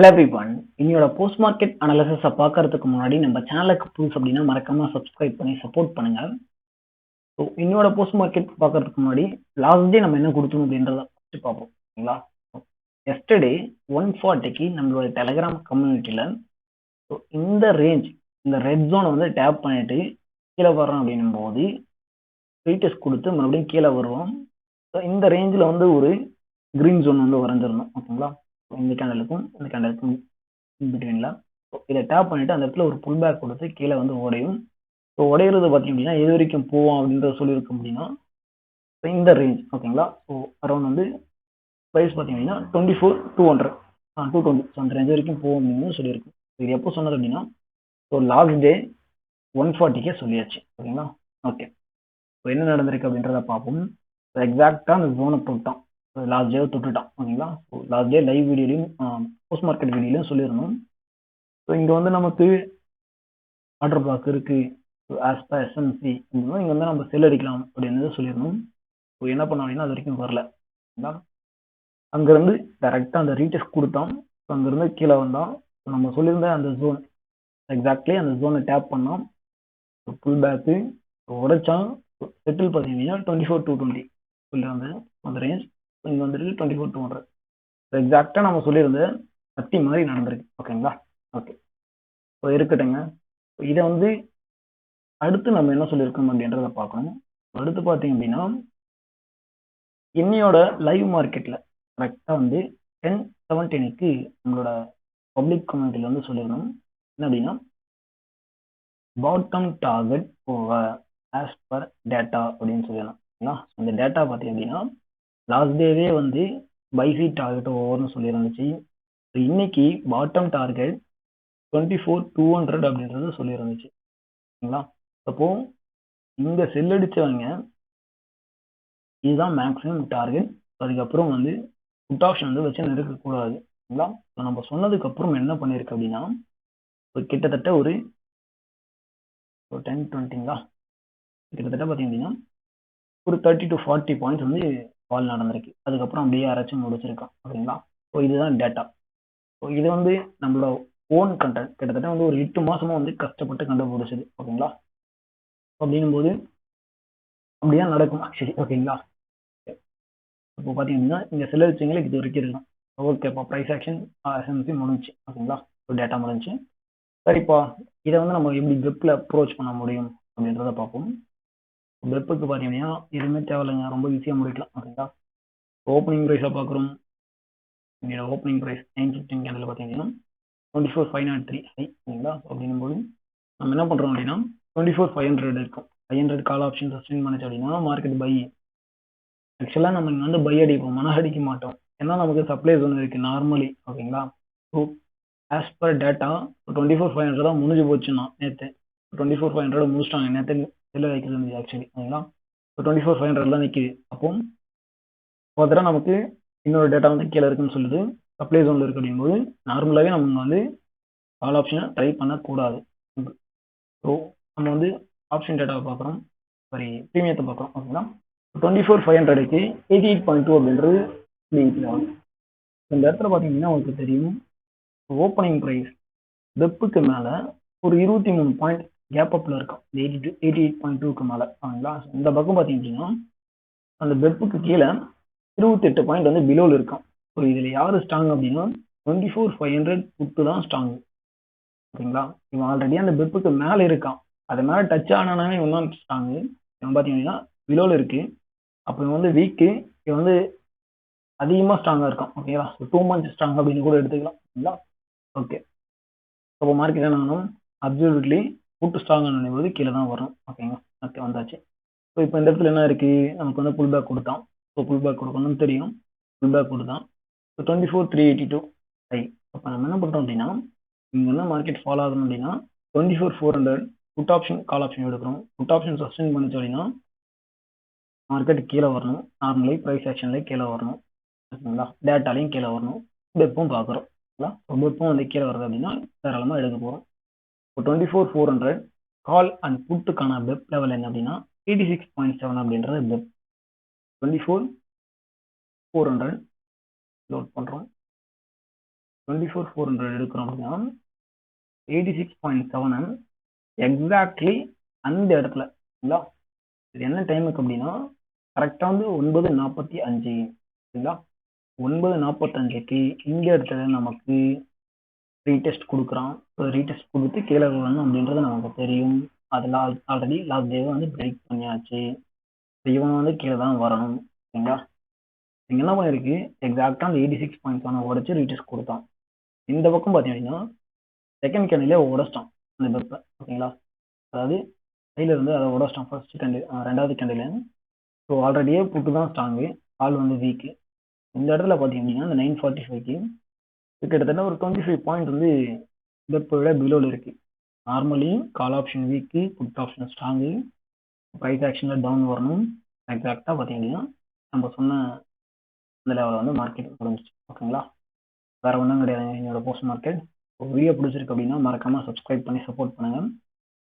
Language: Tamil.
Hello everyone. இன்னையோட போஸ்ட் மார்க்கெட் அனாலிசிஸை பார்க்கறதுக்கு முன்னாடி நம்ம சேனலுக்கு புதுசு அப்படின்னா மறக்காம சப்ஸ்கிரைப் பண்ணி சப்போர்ட் பண்ணுங்க. ஸோ இன்னையோட போஸ்ட் மார்க்கெட் பார்க்கறதுக்கு முன்னாடி லாஸ்ட் டே நம்ம என்ன கொடுத்தோம் அப்படின்றத ஃபர்ஸ்ட் பார்ப்போம். ஓகேங்களா? எஸ்டர்டே 140க்கு நம்மளோட டெலகிராம் கம்யூனிட்டியில் ஸோ இந்த ரேஞ்ச் இந்த ரெட் ஜோனை வந்து டேப் பண்ணிட்டு கீழே வரோம் அப்படின்னும் போது ரீடெஸ்ட் கொடுத்து மறுபடியும் கீழே வருவோம். ஸோ இந்த ரேஞ்சில் வந்து ஒரு கிரீன் ஜோன் வந்து வரைஞ்சிடணும். ஓகேங்களா? இந்த கேண்டலுக்கும் பிட்வீன்ல இதை டேப் பண்ணிட்டு அந்த இடத்துல ஒரு புல் பேக் கொடுத்து கீழே வந்து உடையும். ஸோ உடையிறது பார்த்தீங்க அப்படின்னா எது வரைக்கும் போவோம் அப்படின்றத சொல்லியிருக்க அப்படின்னா இந்த ரேஞ்ச். ஓகேங்களா? ஸோ அரௌண்ட் வந்து ப்ரைஸ் பார்த்தீங்கன்னா 24,200 220 ஸோ அந்த ரேஞ்ச் வரைக்கும் போவோம் அப்படின்னு சொல்லியிருக்கும். இது எப்போ சொன்னது அப்படின்னா ஸோ லாஸ்ட் டே 140க்கே சொல்லியாச்சு. ஓகேங்களா? ஓகே, இப்போ என்ன நடந்திருக்கு அப்படின்றத பார்ப்போம். எக்ஸாக்டாக அந்த ஜோனை தொட்டான், லாஸ்ட் டே தொட்டுட்டான். ஓகேங்களா? ஸோ லாஸ்ட் டே லைவ் வீடியோலையும் போஸ்ட் மார்க்கெட் வீடியோலையும் சொல்லியிருந்தோம். ஸோ இங்கே வந்து நமக்கு ஆர்டர் பிளாக் இருக்கு ஆஸ் பர் எஸ்எம்சி அப்படின்னா இங்கே வந்து நம்ம செல் அடிக்கலாம் அப்படின்னு சொல்லியிருந்தோம். ஸோ என்ன பண்ணோம் அப்படின்னா அது வரைக்கும் வரல. அங்கேருந்து டேரெக்டாக அந்த ரீடெஸ்ட் கொடுத்தோம். ஸோ அங்கேருந்து கீழே வந்தோம். ஸோ நம்ம சொல்லியிருந்த அந்த ஜோன் எக்ஸாக்ட்லி அந்த ஜோனை டேப் பண்ணோம். ஸோ புல் பேக்கு உடைச்சான். செட்டில் பார்த்தீங்கன்னா 24,220 சொல்லியிருந்த அந்த ரேஞ்ச் இங்கே வந்துருக்கு 24,200. எக்ஸாக்டாக நம்ம சொல்லியிருந்த சக்தி மாதிரி நடந்திருக்கு. ஓகேங்களா? ஓகே, இப்போ இருக்கட்டுங்க. இதை வந்து அடுத்து நம்ம என்ன சொல்லியிருக்கோம் அப்படின்றத பார்க்கணும். அடுத்து பார்த்தீங்க அப்படின்னா இன்னையோட லைவ் மார்க்கெட்டில் கரெக்டாக வந்து 10:17க்கு நம்மளோட பப்ளிக் கம்யூனிட்டியில் வந்து சொல்லியிருந்தோம் என்ன அப்படின்னா bottom target over as per data அப்படின்னு சொல்லிடலாம். அந்த டேட்டா பார்த்தீங்க அப்படின்னா லாஸ்ட் டேவே வந்து பைசி டார்கெட் ஓவர்னு சொல்லியிருந்துச்சு. இன்னைக்கு பாட்டம் டார்கெட் 24,200 அப்படின்றது சொல்லியிருந்துச்சு. ஓகேங்களா? அப்போ இங்க செல் அடிச்சவங்க இதுதான் மேக்ஸிமம் டார்கெட். அதுக்கப்புறம் வந்து புட் ஆப்ஷன் வந்து வச்சு நெருக்கக்கூடாது. ஓகேங்களா? நம்ம சொன்னதுக்கு அப்புறம் என்ன பண்ணிருக்கு அப்படின்னா கிட்டத்தட்ட ஒரு 10-20ங்களா கிட்டத்தட்ட பார்த்தீங்க அப்படின்னா ஒரு 30 to 40 பாயிண்ட்ஸ் வந்து ஃபால் நடந்திருக்கு. அதுக்கப்புறம் அப்படியே யாராச்சும் முடிச்சிருக்கான். ஓகேங்களா? ஸோ இதுதான் டேட்டா. ஸோ இது வந்து நம்மளோட ஓன் கண்டென்ட் கிட்டத்தட்ட வந்து ஒரு 8 மாசமா வந்து கஷ்டப்பட்டு கண்டுபிடிச்சது. ஓகேங்களா? அப்படின்னும் போது அப்படியே நடக்கும் ஆக்சுவலி. ஓகேங்களா? இப்போ பார்த்தீங்கன்னா இங்கே செல் அடிச்சவங்களுக்கு இது வரைக்கும் இருக்கும். ஓகேப்பா, ப்ரைஸ் ஆக்ஷன் எஸ்எம்சி முடிஞ்சு. ஓகேங்களா? ஒரு டேட்டா முடிஞ்சு. சரிப்பா, இதை வந்து நம்ம எப்படி வெப்பில் அப்ரோச் பண்ண முடியும் அப்படின்றத பார்ப்போம். வெப்புக்கு பார்த்தீங்கன்னா எதுவுமே தேவையில்லைங்க, ரொம்ப ஈஸியாக முடிக்கலாம். ஓகேங்களா? ஓப்பனிங் ப்ரைஸாக பார்க்குறோம். இங்கே ஓப்பனிங் ப்ரைஸ் 915 கேண்டில் பார்த்தீங்கன்னா 24,503 ஹை. ஓகேங்களா? அப்படின்னும்போது நம்ம என்ன பண்ணுறோம் அப்படின்னா 24,500 இருக்கும். 500 கால் ஆப்ஷன் சஸ்டெயின் பண்ணிச்சு அப்படின்னா மார்க்கெட் பை. ஆக்சுவலாக நம்ம இங்கே வந்து பை அடிப்போம், மன அடிக்க மாட்டோம். ஏன்னா நமக்கு சப்ளை ஜோன் இருக்குது நார்மலி. ஓகேங்களா? ஸோ ஆஸ் பர் டேட்டா 24,500 தான் முடிஞ்சு போச்சுன்னா நேற்று 24,500 முடிச்சிட்டாங்க. நேற்று செல்ல வைக்கிறது இருந்துச்சு ஆக்சுவலி. ஓகேங்களா? ஸோ 24,500 தான் நிற்கிது. அப்போ ஃபர்தராக நமக்கு இன்னொரு டேட்டா வந்து கீழே இருக்குன்னு சொல்லுது, சப்ளை ஜோனில் இருக்கு அப்படிங்கும்போது நார்மலாகவே நம்ம வந்து கால் ஆப்ஷனை ட்ரை பண்ணக்கூடாது. ஸோ நம்ம வந்து ஆப்ஷன் டேட்டாவை பார்க்குறோம், சாரி ப்ரீமியத்தை பார்க்குறோம். ஓகேங்களா? 24,500க்கு 88.2 அப்படின்றது லிங்க் ஆகும். இந்த இடத்துல பார்த்தீங்கன்னா உங்களுக்கு தெரியும் ஓப்பனிங் ப்ரைஸ் வெப்புக்கு மேலே ஒரு 23 பாயிண்ட் கேப் அப்பில் இருக்கும். 88.2க்கு மேலே. ஓகேங்களா? இந்த பக்கம் பார்த்தீங்க அப்படின்னா அந்த வெப்புக்கு கீழே 28 பாயிண்ட் வந்து பிலோவில் இருக்கும். ஸோ இதில் யார் ஸ்ட்ராங் அப்படின்னா 24,500 புட்டு தான் ஸ்ட்ராங். ஓகேங்களா? இவன் ஆல்ரெடி அந்த பெப்புக்கு மேலே இருக்கான், அது மேலே டச் ஆனானே இவன் தான் ஸ்ட்ராங்கு. இவன் பார்த்தீங்கன்னா பிலோவில் இருக்கு. அப்போ இவன் வந்து வீக்கு, இவன் வந்து அதிகமாக ஸ்ட்ராங்காக இருக்கான். ஓகேங்களா? ஸோ 2 months ஸ்ட்ராங் அப்படின்னு கூட எடுத்துக்கலாம். ஓகேங்களா? ஓகே, அப்போ மார்க்கெட் என்ன ஆகணும், அப்சல்யூட்லி புட்டு ஸ்ட்ராங் ஆனது கீழே தான் வரும். ஓகேங்களா? ஓகே, வந்தாச்சு. ஸோ இப்போ இந்த இடத்துல என்ன இருக்கு, நமக்கு வந்து புல் பேக் கொடுத்தான். ஸோ புல் பேக் கொடுக்கணும்னு தெரியும், புல் பேக் கொடுத்தான். So 24,382 high. அப்போ நம்ம என்ன பண்ணுறோம் அப்படின்னா இங்கே என்ன மார்க்கெட் ஃபாலோ ஆகணும் அப்படின்னா 24,400 புட் ஆப்ஷன் கால் ஆப்ஷன் எடுக்கிறோம். புட் ஆப்ஷன் சஸ்டெயின் பண்ணிச்சு அப்படின்னா மார்க்கெட் கீழே வரணும், நார்மலி ப்ரைஸ் ஆக்ஷன்லேயே கீழே வரணும். ஓகேங்களா? டேட்டாலையும் கீழே வரணும். வெப்பும் பார்க்குறோம். வெப்பும் வந்து கீழே வருது அப்படின்னா தாராளமாக எடுக்க போகிறோம். இப்போ 24,400 கால் அண்ட் புட்டுக்கான வெப் லெவல் என்ன அப்படின்னா 86.7 அப்படின்றது வெப். 24,400 லோட் பண்ணுறோம். 24,400 எடுக்கிறோம் அப்படின்னா 86.7 எக்ஸாக்ட்லி அந்த இடத்துல சரிங்களா. இது என்ன டைமுக்கு அப்படின்னா கரெக்டாக வந்து 9:45 சரிங்களா. 9:45க்கு இந்த இடத்துல நமக்கு ரீடெஸ்ட் கொடுக்குறான். ரீடெஸ்ட் கொடுத்து கீழே வரணும் அப்படின்றது நமக்கு தெரியும். அதில் ஆல்ரெடி லாஸ்ட் டேவை வந்து பிரேக் பண்ணியாச்சு. இவன் வந்து கீழே தான் வரணும் சரிங்களா. இங்கே என்ன பண்ணிருக்கு எக்ஸாக்டாக அந்த 86.7 உடச்சி ரீடெஸ்ட் கொடுத்தான். இந்த பக்கம் பார்த்தீங்கன்னா செகண்ட் கேண்டிலே உடச்சிட்டான் அந்த பெப்பை ஓகேங்களா. அதாவது கையில் இருந்து அதை உடச்சிட்டான் ஃபர்ஸ்ட் கேண்டில், ரெண்டாவது கேண்டில். ஸோ ஆல்ரெடியே புட்டு தான் ஸ்ட்ராங்கு, கால் வந்து வீக்கு. இந்த இடத்துல பார்த்தீங்கன்னா இந்த 945க்கு கிட்டத்தட்ட ஒரு 25 பாயிண்ட் வந்து பெப்பை விட பிலோவில் இருக்கு. Normally call option weak, put option strong, price ஆக்ஷனில் டவுன் வரணும். எக்ஸாக்டாக பார்த்தீங்கன்னா நம்ம சொன்ன இந்த லெவலில் வந்து மார்க்கெட் முடிஞ்சிச்சு ஓகேங்களா. வேற ஒன்றும் கிடையாது என்னோட போஸ்ட் மார்க்கெட். வீடியோ பிடிச்சிருக்கு அப்படின்னா மறக்காம சப்ஸ்கிரைப் பண்ணி சப்போர்ட் பண்ணுங்க.